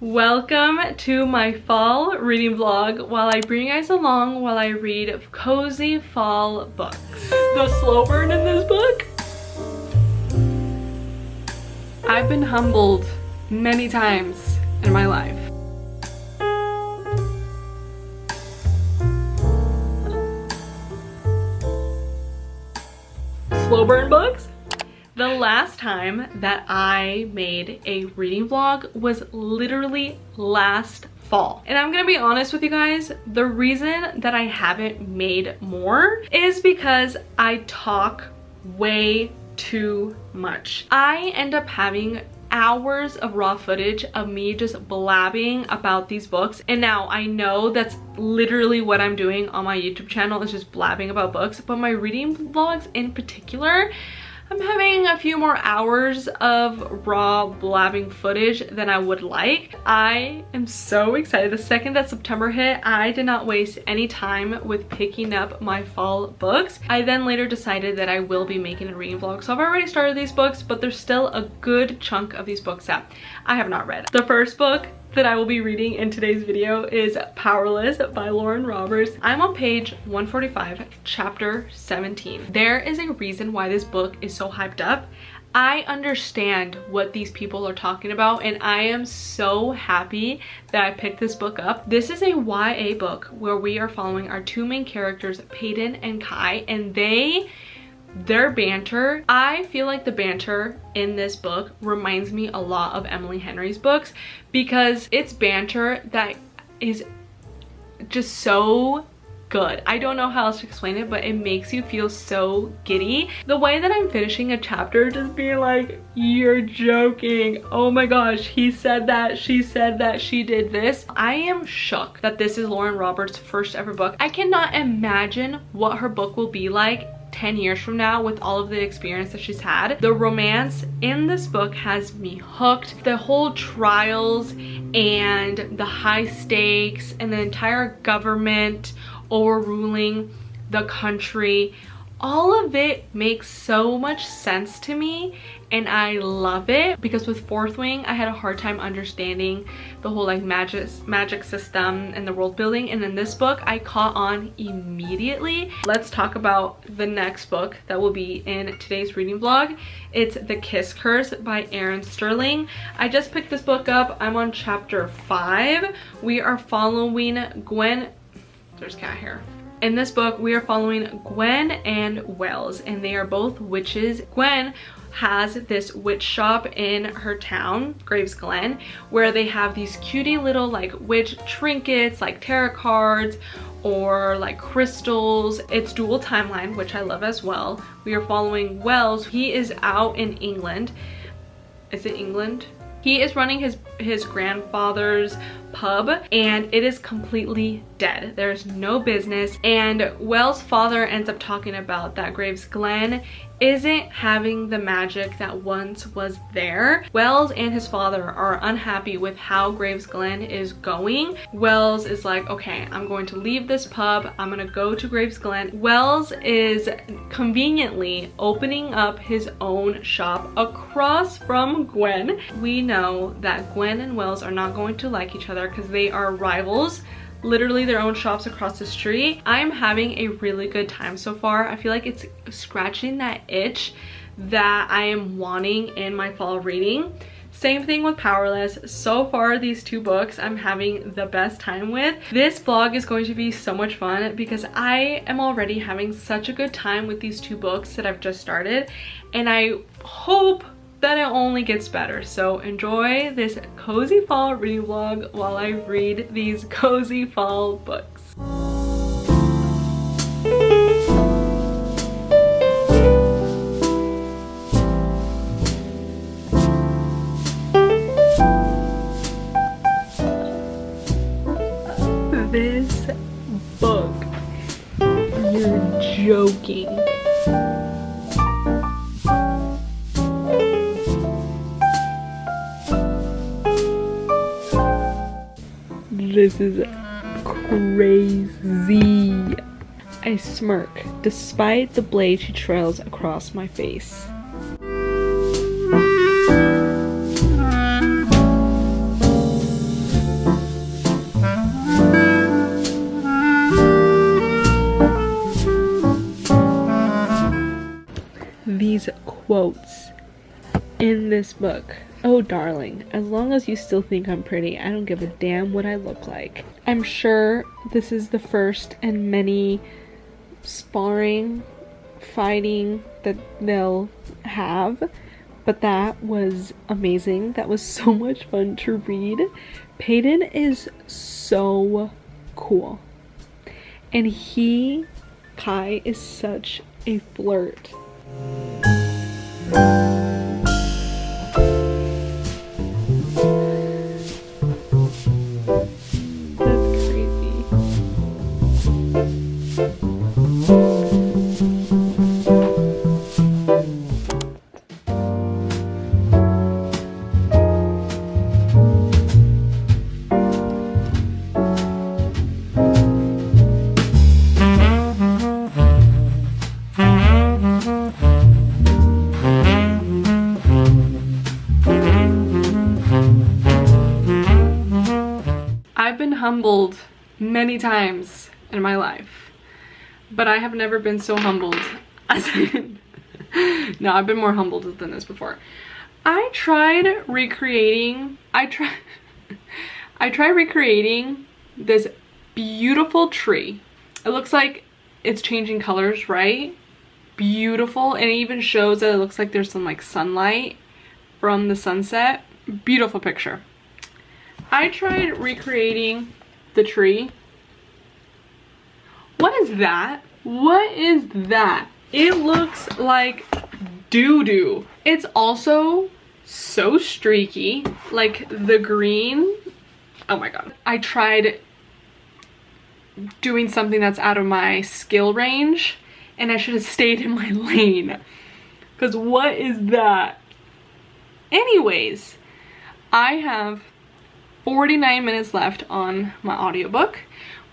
Welcome to my fall reading vlog while I bring you guys along while I read cozy fall books. The slow burn in this book. I've been humbled many times in my life. Slow burn books? The last time that I made a reading vlog was literally last fall. And I'm gonna be honest with you guys, the reason that I haven't made more is because I talk way too much. I end up having hours of raw footage of me just blabbing about these books, and now I know that's literally what I'm doing on my YouTube channel, is just blabbing about books, but my reading vlogs in particular, I'm having a few more hours of raw blabbing footage than I would like. I am so excited. The second that September hit, I did not waste any time with picking up my fall books. I then later decided that I will be making a reading vlog. So I've already started these books, but there's still a good chunk of these books that I have not read. The first book that I will be reading in today's video is Powerless by Lauren Roberts. I'm on page 145, chapter 17. There is a reason why this book is so hyped up. I understand what these people are talking about, and I am so happy that I picked this book up. This is a YA book where we are following our two main characters, Peyton and Kai, and their banter, I feel like the banter in this book reminds me a lot of Emily Henry's books, because it's banter that is just so good. I don't know how else to explain it, but it makes you feel so giddy. The way that I'm finishing a chapter just being like, you're joking, oh my gosh, he said that, she said that, she did this. I am shook that this is Lauren Roberts' first ever book. I cannot imagine what her book will be like 10 years from now with all of the experience that she's had. The romance in this book has me hooked. The whole trials and the high stakes and the entire government overruling the country, all of it makes so much sense to me, and I love it, because with Fourth Wing I had a hard time understanding the whole like magic system and the world building, and in this book I caught on immediately. Let's talk about the next book that will be in today's reading vlog. It's The Kiss Curse by Erin Sterling. I just picked this book up. I'm on chapter 5. We are following Gwen. There's cat hair. In this book, we are following Gwen and Wells, and they are both witches. Gwen has this witch shop in her town, Gravesglen, where they have these cutie little like witch trinkets, like tarot cards or like crystals. It's dual timeline, which I love as well. We are following Wells. He is out in England. Is it England? He is running his grandfather's pub, and it is completely dead. There's no business, and Wells' father ends up talking about that Gravesglen isn't having the magic that once was there. Wells and his father are unhappy with how Gravesglen is going. Wells is like, okay, I'm going to leave this pub. I'm gonna go to Gravesglen. Wells is conveniently opening up his own shop across from Gwen. We know that Gwen and Wells are not going to like each other because they are rivals. Literally their own shops across the street. I'm having a really good time so far. I feel like it's scratching that itch that I am wanting in my fall reading. Same thing with Powerless. So far, these two books I'm having the best time with. This vlog is going to be so much fun because I am already having such a good time with these two books that I've just started, and I hope that it only gets better. So enjoy this cozy fall reading vlog while I read these cozy fall books. This book, you're joking. This is crazy. I smirk despite the blade she trails across my face. these quotes in this book. Oh darling, as long as you still think I'm pretty, I don't give a damn what I look like. I'm sure this is the first in many sparring, fighting that they'll have, but that was amazing. That was so much fun to read. Peyton is so cool. And Kai is such a flirt. I've been humbled many times in my life, but I have never been so humbled as no, I've been more humbled than this before. I tried recreating this beautiful tree. It looks like it's changing colors, right? Beautiful, and it even shows that it looks like there's some like sunlight from the sunset. Beautiful picture. I tried recreating the tree. What is that? What is that? It looks like doo-doo. It's also so streaky, like the green. Oh my god. I tried doing something that's out of my skill range, and I should have stayed in my lane. Because what is that? Anyways, I have 49 minutes left on my audiobook.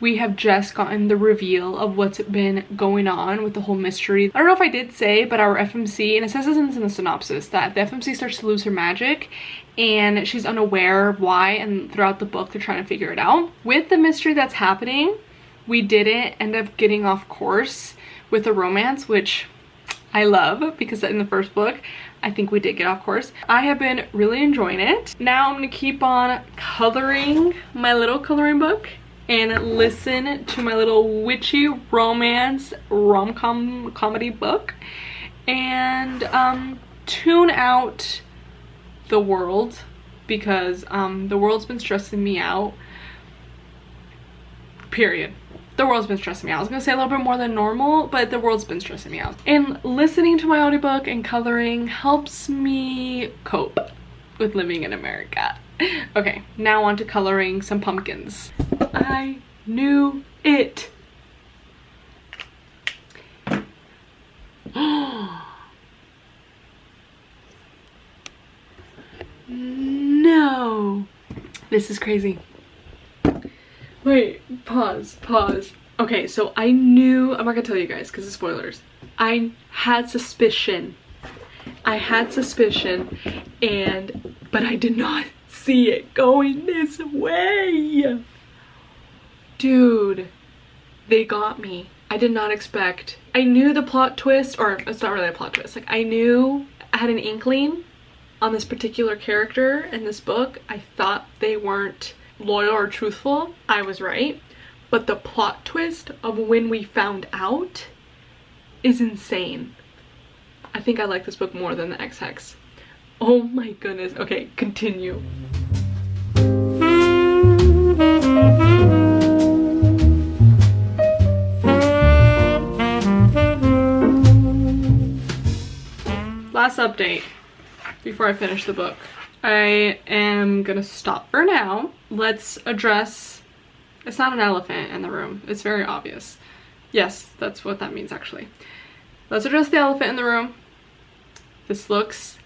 We have just gotten the reveal of what's been going on with the whole mystery. I don't know if I did say, but our FMC, and it says this in the synopsis, that the FMC starts to lose her magic and she's unaware why, and throughout the book they're trying to figure it out. With the mystery that's happening, we didn't end up getting off course with the romance, which I love, because in the first book I think we did get off course. I have been really enjoying it. Now I'm gonna keep on coloring my little coloring book and listen to my little witchy romance rom-com comedy book, and tune out the world, because the world's been stressing me out, period. The world's been stressing me out. I was gonna say a little bit more than normal, but the world's been stressing me out. And listening to my audiobook and coloring helps me cope with living in America. Okay, now on to coloring some pumpkins. I knew it. No. This is crazy. Wait, pause. Okay, so I knew, I'm not gonna tell you guys because of spoilers. I had suspicion, but I did not see it going this way. Dude, they got me. I did not expect. I knew the plot twist, or it's not really a plot twist. Like, I had an inkling on this particular character in this book. I thought they weren't loyal or truthful. I was right. But the plot twist of when we found out is insane. I think I like this book more than the X-Hex. Oh my goodness. Okay, continue. Last update before I finish the book. I am gonna stop for now. Let's address, it's not an elephant in the room. It's very obvious. Yes, that's what that means actually. Let's address the elephant in the room. This looks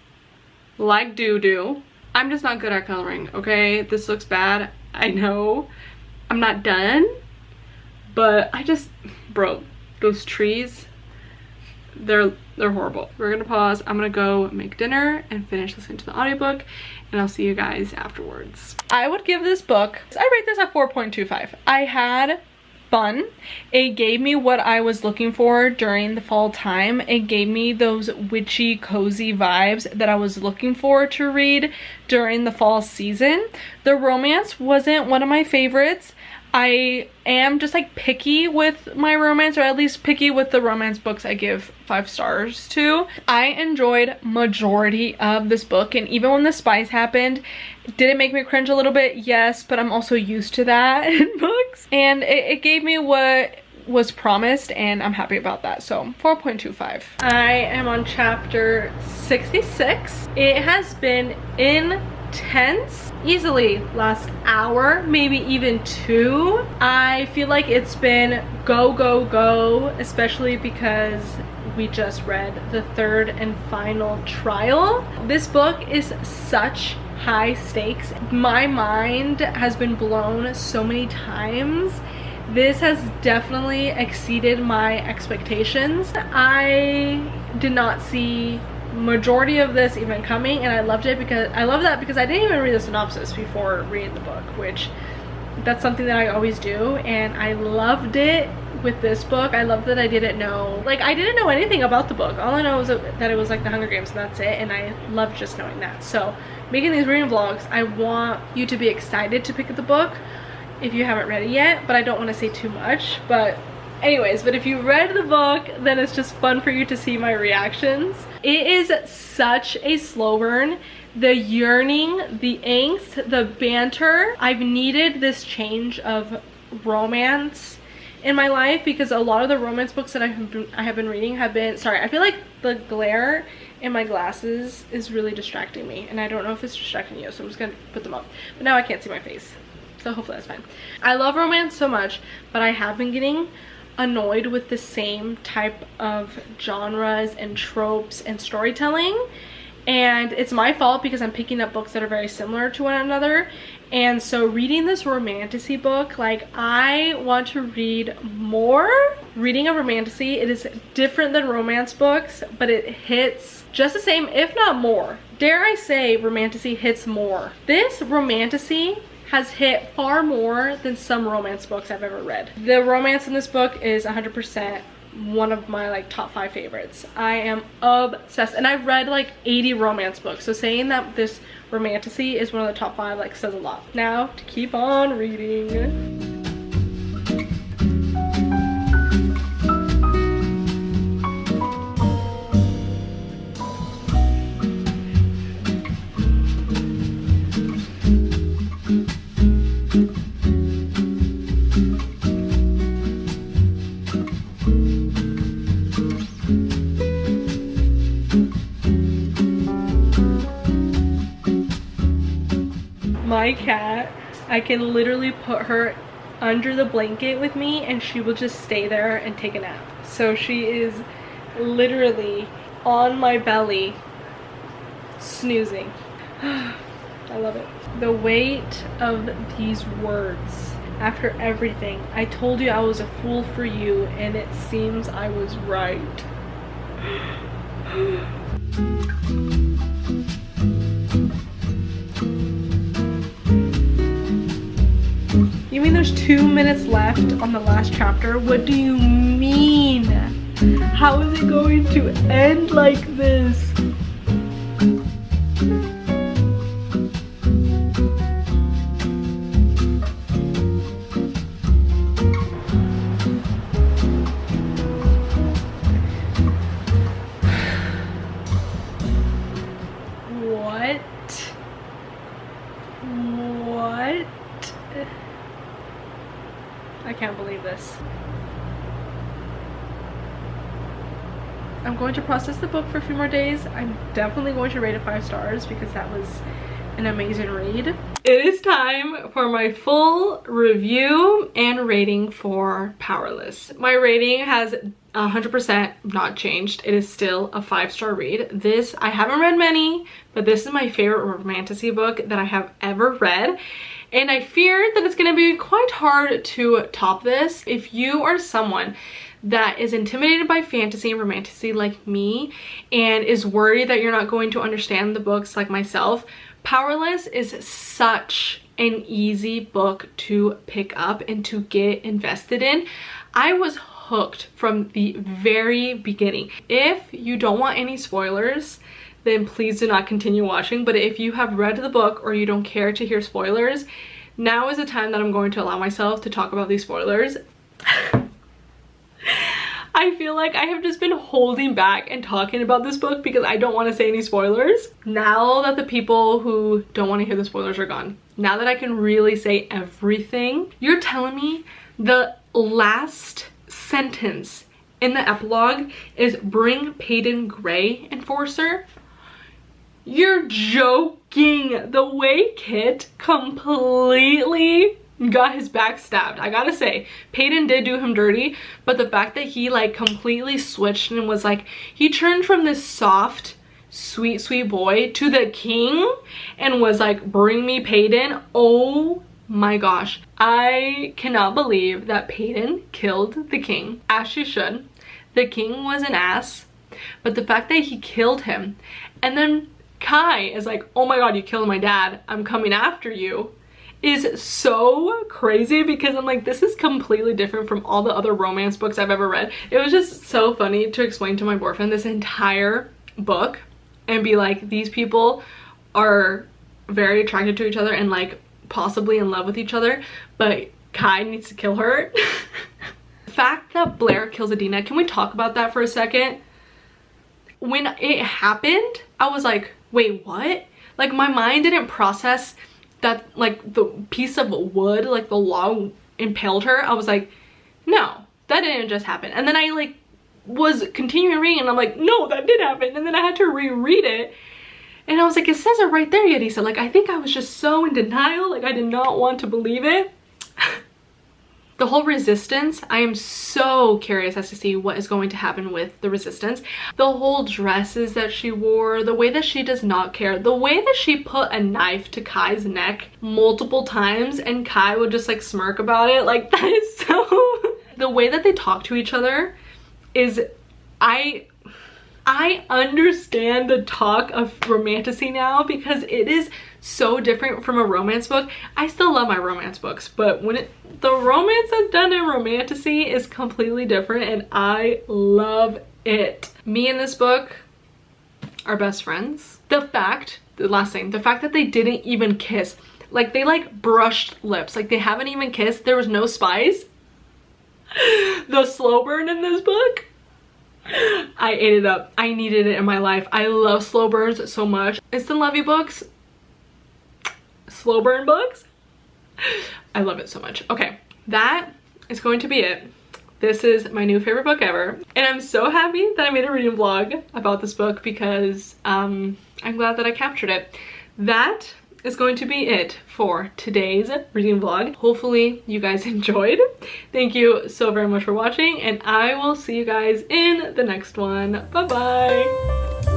like doo-doo. I'm just not good at coloring, okay? This looks bad. I know. I'm not done. But bro, those trees, they're horrible. We're gonna pause. I'm gonna go make dinner and finish listening to the audiobook, and I'll see you guys afterwards. I would give this book, I rate this at 4.25. I had fun. It gave me what I was looking for during the fall time. It gave me those witchy, cozy vibes that I was looking for to read during the fall season. The romance wasn't one of my favorites. I am just like picky with my romance, or at least picky with the romance books I give 5 stars to. I enjoyed majority of this book, and even when the spies happened, did it make me cringe a little bit? Yes, but I'm also used to that in books. And it gave me what was promised, and I'm happy about that. So 4.25. I am on chapter 66. It has been intense, easily last hour, maybe even 2. I feel like it's been go, go, go, especially because we just read the 3rd and final trial. This book is such high stakes. My mind has been blown so many times. This has definitely exceeded my expectations. I did not see majority of this even coming, and I loved it because I love that because I didn't even read the synopsis before reading the book, which that's something that I always do, and I loved it with this book. I love that I didn't know, like, I didn't know anything about the book. All I know was that it was like the Hunger Games, and that's it, and I love just knowing that. So making these reading vlogs, I want you to be excited to pick up the book if you haven't read it yet, but I don't want to say too much. But anyways, but if you read the book, then it's just fun for you to see my reactions. It is such a slow burn. The yearning, the angst, the banter. I've needed this change of romance in my life because a lot of the romance books that I have been reading have been, sorry, I feel like the glare in my glasses is really distracting me, and I don't know if it's distracting you, so I'm just gonna put them up. But now I can't see my face, so hopefully that's fine. I love romance so much, but I have been getting annoyed with the same type of genres and tropes and storytelling, and it's my fault because I'm picking up books that are very similar to one another. And so reading this romantasy book, like, I want to read more. Reading a romantasy, it is different than romance books, but it hits just the same, if not more. Dare I say romantasy hits more. This romantasy has hit far more than some romance books I've ever read. The romance in this book is 100% one of my like top 5 favorites. I am obsessed, and I've read like 80 romance books, so saying that this romantasy is one of the top 5 like says a lot. Now to keep on reading. My cat, I can literally put her under the blanket with me and she will just stay there and take a nap. So she is literally on my belly snoozing. I love it. The weight of these words after everything. I told you I was a fool for you, and it seems I was right. You mean there's 2 minutes left on the last chapter? What do you mean? How is it going to end like this? I can't believe this. I'm going to process the book for a few more days. I'm definitely going to rate it 5 stars because that was an amazing read. It is time for my full review and rating for Powerless. My rating has 100% not changed. It is still a 5-star read. This, I haven't read many, but this is my favorite romantasy book that I have ever read. And I fear that it's gonna be quite hard to top this. If you are someone that is intimidated by fantasy and romantasy like me and is worried that you're not going to understand the books like myself, Powerless is such an easy book to pick up and to get invested in. I was hooked from the very beginning. If you don't want any spoilers, then please do not continue watching. But if you have read the book or you don't care to hear spoilers, now is the time that I'm going to allow myself to talk about these spoilers. I feel like I have just been holding back and talking about this book because I don't want to say any spoilers. Now that the people who don't want to hear the spoilers are gone, now that I can really say everything, you're telling me the last sentence in the epilogue is bring Peyton Gray, Enforcer? You're joking. The way Kit completely got his back stabbed. I gotta say, Peyton did do him dirty, but the fact that he like completely switched and was like, he turned from this soft, sweet boy to the king and was like, bring me Peyton. Oh my gosh. I cannot believe that Peyton killed the king, as she should. The king was an ass, but the fact that he killed him, and then Kai is like, oh my god, you killed my dad, I'm coming after you, is so crazy because I'm like, this is completely different from all the other romance books I've ever read. It was just so funny to explain to my boyfriend this entire book and be like, these people are very attracted to each other and like possibly in love with each other, but Kai needs to kill her. The fact that Blair kills Adina, can we talk about that for a second? When it happened, I was like, wait, what? Like, my mind didn't process that like the piece of wood, like the log, impaled her. I was like, no, that didn't just happen. And then I like was continuing reading and I'm like, no, that did happen. And then I had to reread it and I was like, it says it right there, Yadisa. Like, I think I was just so in denial, like I did not want to believe it. The whole resistance, I am so curious as to see what is going to happen with the resistance. The whole dresses that she wore, the way that she does not care, the way that she put a knife to Kai's neck multiple times and Kai would just like smirk about it. Like, that is so... The way that they talk to each other is... I understand the talk of romantasy now because it is so different from a romance book. I still love my romance books, but when the romance that's done in romantasy is completely different and I love it. Me and this book are best friends. The fact that they didn't even kiss, like they like brushed lips, like they haven't even kissed, there was no spice. The slow burn in this book, I ate it up. I needed it in my life. I love slow burns so much. Instant Lovey books, slow burn books, I love it so much. Okay, that is going to be it. This is my new favorite book ever. And I'm so happy that I made a reading vlog about this book because I'm glad that I captured it. That is going to be it for today's reading vlog. Hopefully you guys enjoyed. Thank you so very much for watching and I will see you guys in the next one. Bye bye.